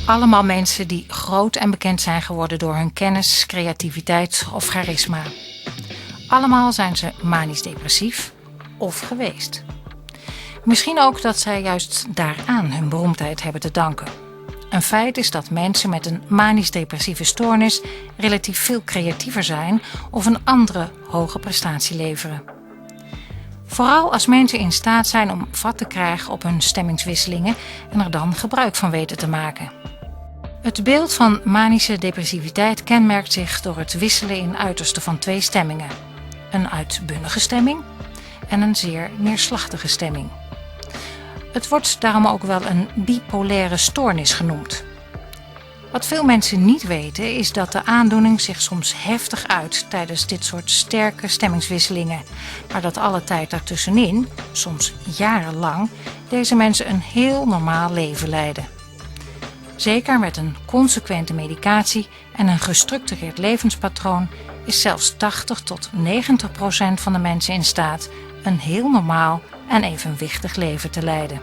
Allemaal mensen die groot en bekend zijn geworden door hun kennis, creativiteit of charisma. Allemaal zijn ze manisch-depressief of geweest. Misschien ook dat zij juist daaraan hun beroemdheid hebben te danken. Een feit is dat mensen met een manisch-depressieve stoornis relatief veel creatiever zijn of een andere hoge prestatie leveren. Vooral als mensen in staat zijn om vat te krijgen op hun stemmingswisselingen en er dan gebruik van weten te maken. Het beeld van manische depressiviteit kenmerkt zich door het wisselen in uitersten van twee stemmingen. Een uitbunnige stemming en een zeer neerslachtige stemming. Het wordt daarom ook wel een bipolaire stoornis genoemd. Wat veel mensen niet weten is dat de aandoening zich soms heftig uit tijdens dit soort sterke stemmingswisselingen, maar dat alle tijd daartussenin, soms jarenlang, deze mensen een heel normaal leven leiden. Zeker met een consequente medicatie en een gestructureerd levenspatroon is zelfs 80 tot 90% van de mensen in staat een heel normaal en evenwichtig leven te leiden.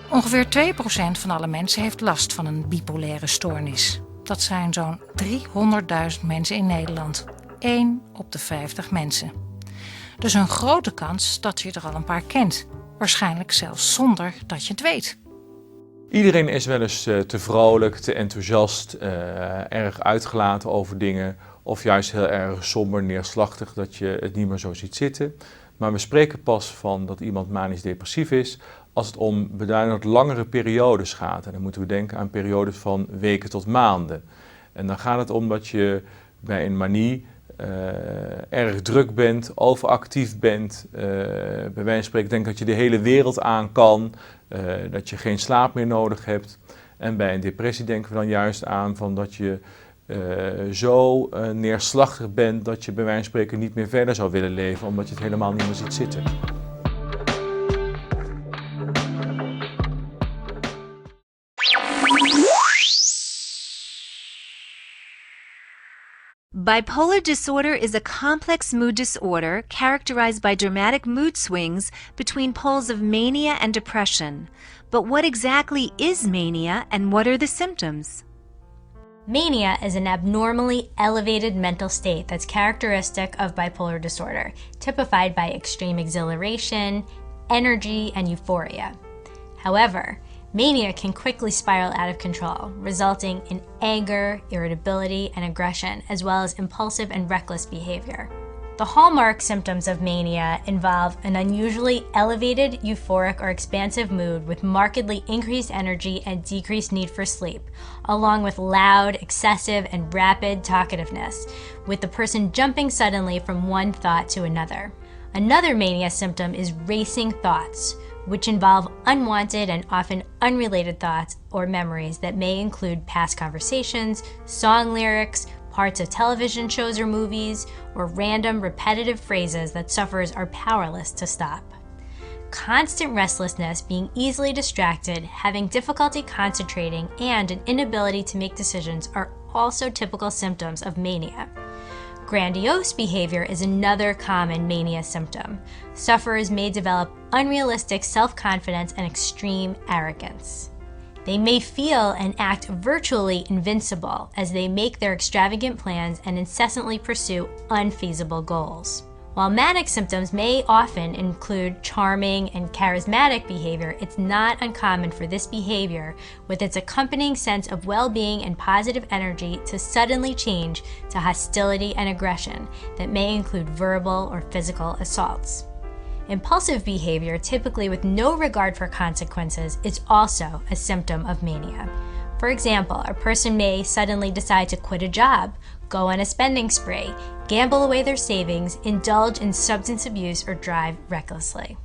Ongeveer 2% van alle mensen heeft last van een bipolaire stoornis. Dat zijn zo'n 300.000 mensen in Nederland. 1 op de 50 mensen. Dus een grote kans dat je er al een paar kent. Waarschijnlijk zelfs zonder dat je het weet. Iedereen is wel eens te vrolijk, te enthousiast, erg uitgelaten over dingen. Of juist heel erg somber, neerslachtig, dat je het niet meer zo ziet zitten. Maar we spreken pas van dat iemand manisch-depressief is als het om beduidend langere periodes gaat. En dan moeten we denken aan periodes van weken tot maanden. En dan gaat het om dat je bij een manie erg druk bent, overactief bent. Bij wijze van spreken denk dat je de hele wereld aan kan, dat je geen slaap meer nodig hebt. En bij een depressie denken we dan juist aan van dat je zo neerslachtig bent dat je bij wijze van spreken niet meer verder zou willen leven, omdat je het helemaal niet meer ziet zitten. Bipolar disorder is a complex mood disorder characterized by dramatic mood swings between poles of mania and depression. But what exactly is mania and what are the symptoms? Mania is an abnormally elevated mental state that's characteristic of bipolar disorder, typified by extreme exhilaration, energy, and euphoria. However, mania can quickly spiral out of control, resulting in anger, irritability, and aggression, as well as impulsive and reckless behavior. The hallmark symptoms of mania involve an unusually elevated, euphoric, or expansive mood with markedly increased energy and decreased need for sleep, along with loud, excessive, and rapid talkativeness, with the person jumping suddenly from one thought to another. Another mania symptom is racing thoughts, which involve unwanted and often unrelated thoughts or memories that may include past conversations, song lyrics, parts of television shows or movies, or random repetitive phrases that sufferers are powerless to stop. Constant restlessness, being easily distracted, having difficulty concentrating, and an inability to make decisions are also typical symptoms of mania. Grandiose behavior is another common mania symptom. Sufferers may develop unrealistic self-confidence and extreme arrogance. They may feel and act virtually invincible as they make their extravagant plans and incessantly pursue unfeasible goals. While manic symptoms may often include charming and charismatic behavior, it's not uncommon for this behavior, with its accompanying sense of well-being and positive energy, to suddenly change to hostility and aggression that may include verbal or physical assaults. Impulsive behavior, typically with no regard for consequences, is also a symptom of mania. For example, a person may suddenly decide to quit a job, go on a spending spree, gamble away their savings, indulge in substance abuse, or drive recklessly.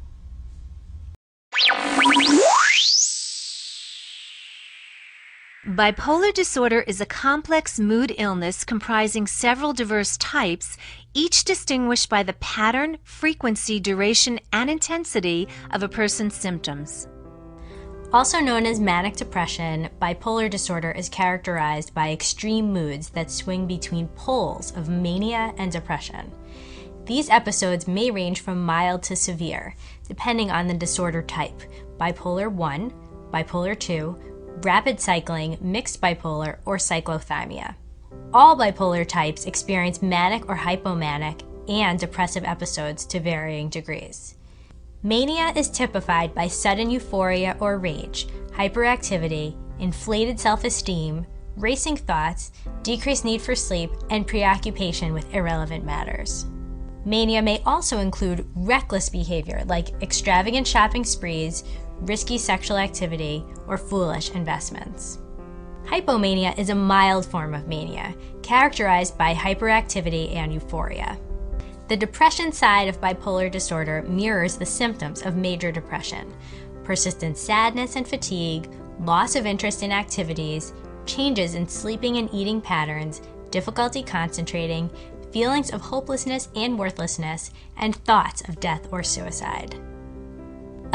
Bipolar disorder is a complex mood illness comprising several diverse types, each distinguished by the pattern, frequency, duration, and intensity of a person's symptoms. Also known as manic depression, bipolar disorder is characterized by extreme moods that swing between poles of mania and depression. These episodes may range from mild to severe, depending on the disorder type: bipolar 1, bipolar 2, rapid cycling, mixed bipolar, or cyclothymia. All bipolar types experience manic or hypomanic and depressive episodes to varying degrees. Mania is typified by sudden euphoria or rage, hyperactivity, inflated self-esteem, racing thoughts, decreased need for sleep, and preoccupation with irrelevant matters. Mania may also include reckless behavior like extravagant shopping sprees, risky sexual activity, or foolish investments. Hypomania is a mild form of mania, characterized by hyperactivity and euphoria. The depression side of bipolar disorder mirrors the symptoms of major depression: persistent sadness and fatigue, loss of interest in activities, changes in sleeping and eating patterns, difficulty concentrating, feelings of hopelessness and worthlessness, and thoughts of death or suicide.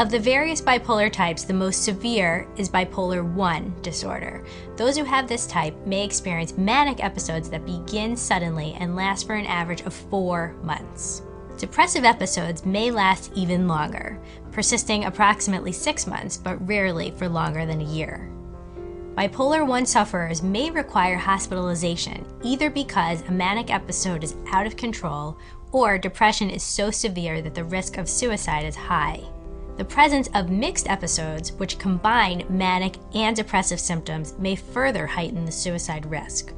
Of the various bipolar types, the most severe is bipolar I disorder. Those who have this type may experience manic episodes that begin suddenly and last for an average of 4 months. Depressive episodes may last even longer, persisting approximately 6 months, but rarely for longer than a year. Bipolar I sufferers may require hospitalization either because a manic episode is out of control or depression is so severe that the risk of suicide is high. The presence of mixed episodes, which combine manic and depressive symptoms, may further heighten the suicide risk.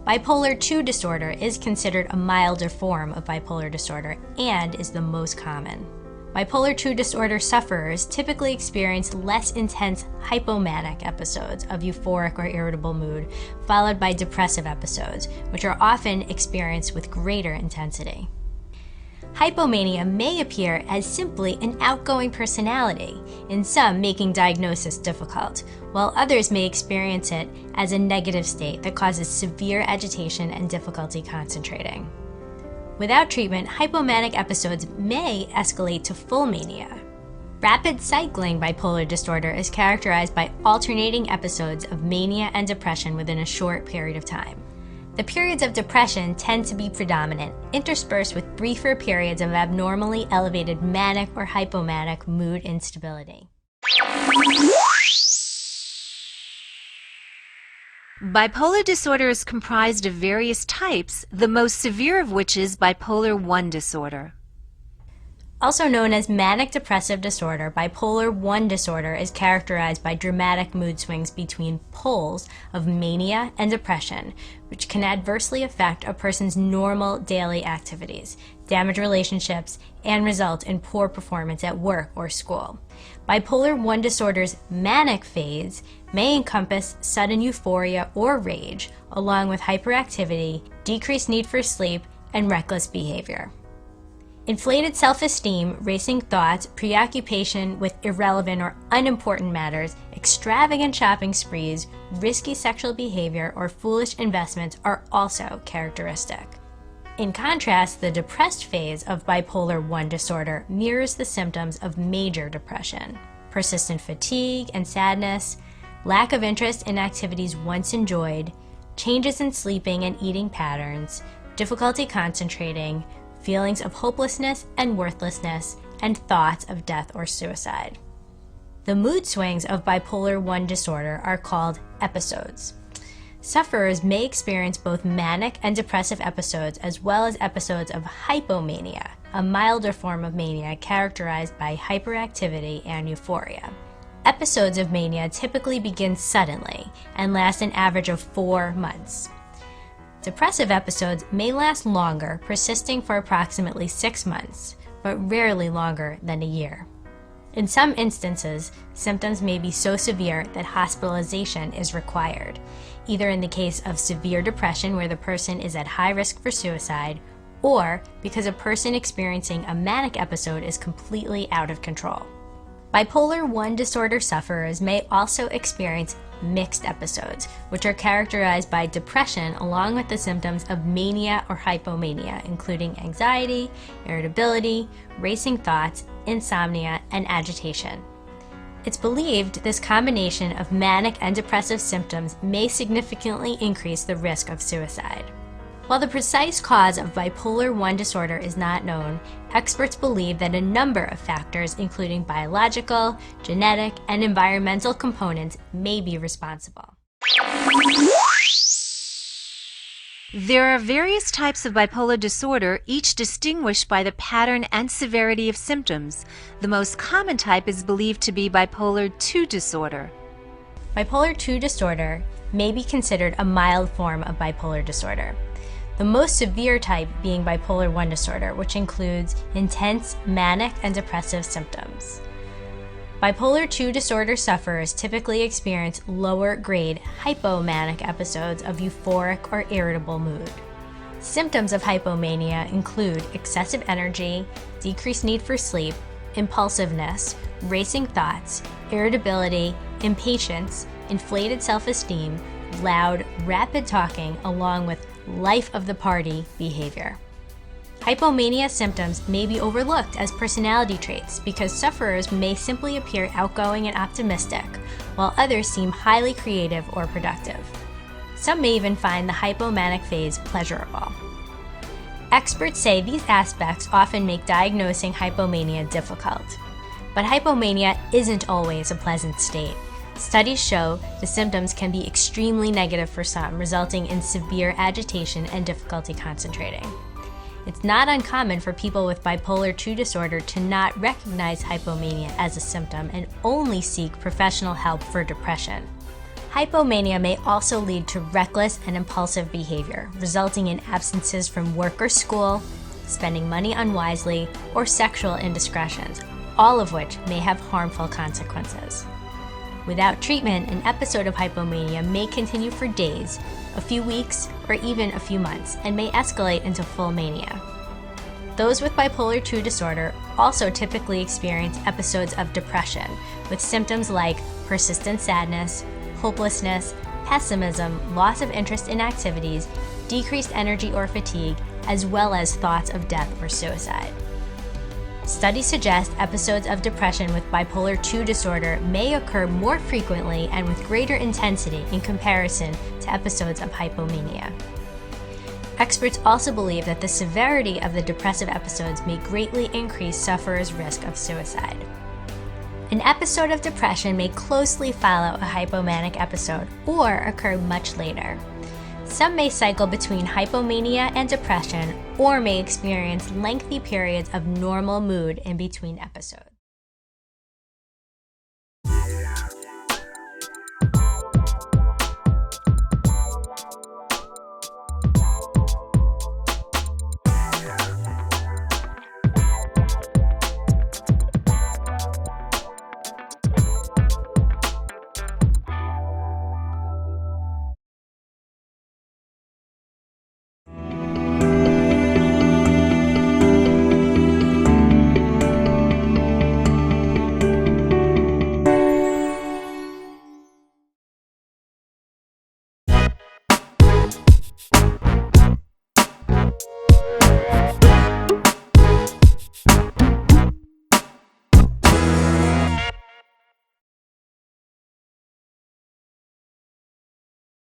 Bipolar II disorder is considered a milder form of bipolar disorder and is the most common. Bipolar II disorder sufferers typically experience less intense hypomanic episodes of euphoric or irritable mood, followed by depressive episodes, which are often experienced with greater intensity. Hypomania may appear as simply an outgoing personality, in some making diagnosis difficult, while others may experience it as a negative state that causes severe agitation and difficulty concentrating. Without treatment, hypomanic episodes may escalate to full mania. Rapid cycling bipolar disorder is characterized by alternating episodes of mania and depression within a short period of time. The periods of depression tend to be predominant, interspersed with briefer periods of abnormally elevated manic or hypomanic mood instability. Bipolar disorder is comprised of various types, the most severe of which is bipolar I disorder. Also known as manic depressive disorder, bipolar I disorder is characterized by dramatic mood swings between poles of mania and depression, which can adversely affect a person's normal daily activities, damage relationships, and result in poor performance at work or school. Bipolar I disorder's manic phase may encompass sudden euphoria or rage, along with hyperactivity, decreased need for sleep, and reckless behavior. Inflated self-esteem, racing thoughts, preoccupation with irrelevant or unimportant matters, extravagant shopping sprees, risky sexual behavior, or foolish investments are also characteristic. In contrast, the depressed phase of bipolar I disorder mirrors the symptoms of major depression: persistent fatigue and sadness, lack of interest in activities once enjoyed, changes in sleeping and eating patterns, difficulty concentrating, feelings of hopelessness and worthlessness, and thoughts of death or suicide. The mood swings of bipolar I disorder are called episodes. Sufferers may experience both manic and depressive episodes as well as episodes of hypomania, a milder form of mania characterized by hyperactivity and euphoria. Episodes of mania typically begin suddenly and last an average of 4 months. Depressive episodes may last longer, persisting for approximately 6 months, but rarely longer than a year. In some instances, symptoms may be so severe that hospitalization is required, either in the case of severe depression where the person is at high risk for suicide, or because a person experiencing a manic episode is completely out of control. Bipolar I disorder sufferers may also experience mixed episodes, which are characterized by depression along with the symptoms of mania or hypomania, including anxiety, irritability, racing thoughts, insomnia, and agitation. It's believed this combination of manic and depressive symptoms may significantly increase the risk of suicide. While the precise cause of bipolar I disorder is not known, experts believe that a number of factors, including biological, genetic, and environmental components, may be responsible. There are various types of bipolar disorder, each distinguished by the pattern and severity of symptoms. The most common type is believed to be bipolar II disorder. Bipolar II disorder may be considered a mild form of bipolar disorder, the most severe type being bipolar I disorder, which includes intense manic and depressive symptoms. Bipolar II disorder sufferers typically experience lower-grade hypomanic episodes of euphoric or irritable mood. Symptoms of hypomania include excessive energy, decreased need for sleep, impulsiveness, racing thoughts, irritability, impatience, inflated self-esteem, loud, rapid talking, along with life-of-the-party behavior. Hypomania symptoms may be overlooked as personality traits because sufferers may simply appear outgoing and optimistic, while others seem highly creative or productive. Some may even find the hypomanic phase pleasurable. Experts say these aspects often make diagnosing hypomania difficult. But hypomania isn't always a pleasant state. Studies show the symptoms can be extremely negative for some, resulting in severe agitation and difficulty concentrating. It's not uncommon for people with bipolar II disorder to not recognize hypomania as a symptom and only seek professional help for depression. Hypomania may also lead to reckless and impulsive behavior, resulting in absences from work or school, spending money unwisely, or sexual indiscretions, all of which may have harmful consequences. Without treatment, an episode of hypomania may continue for days, a few weeks, or even a few months, and may escalate into full mania. Those with bipolar II disorder also typically experience episodes of depression, with symptoms like persistent sadness, hopelessness, pessimism, loss of interest in activities, decreased energy or fatigue, as well as thoughts of death or suicide. Studies suggest episodes of depression with bipolar II disorder may occur more frequently and with greater intensity in comparison to episodes of hypomania. Experts also believe that the severity of the depressive episodes may greatly increase sufferers' risk of suicide. An episode of depression may closely follow a hypomanic episode or occur much later. Some may cycle between hypomania and depression or may experience lengthy periods of normal mood in between episodes.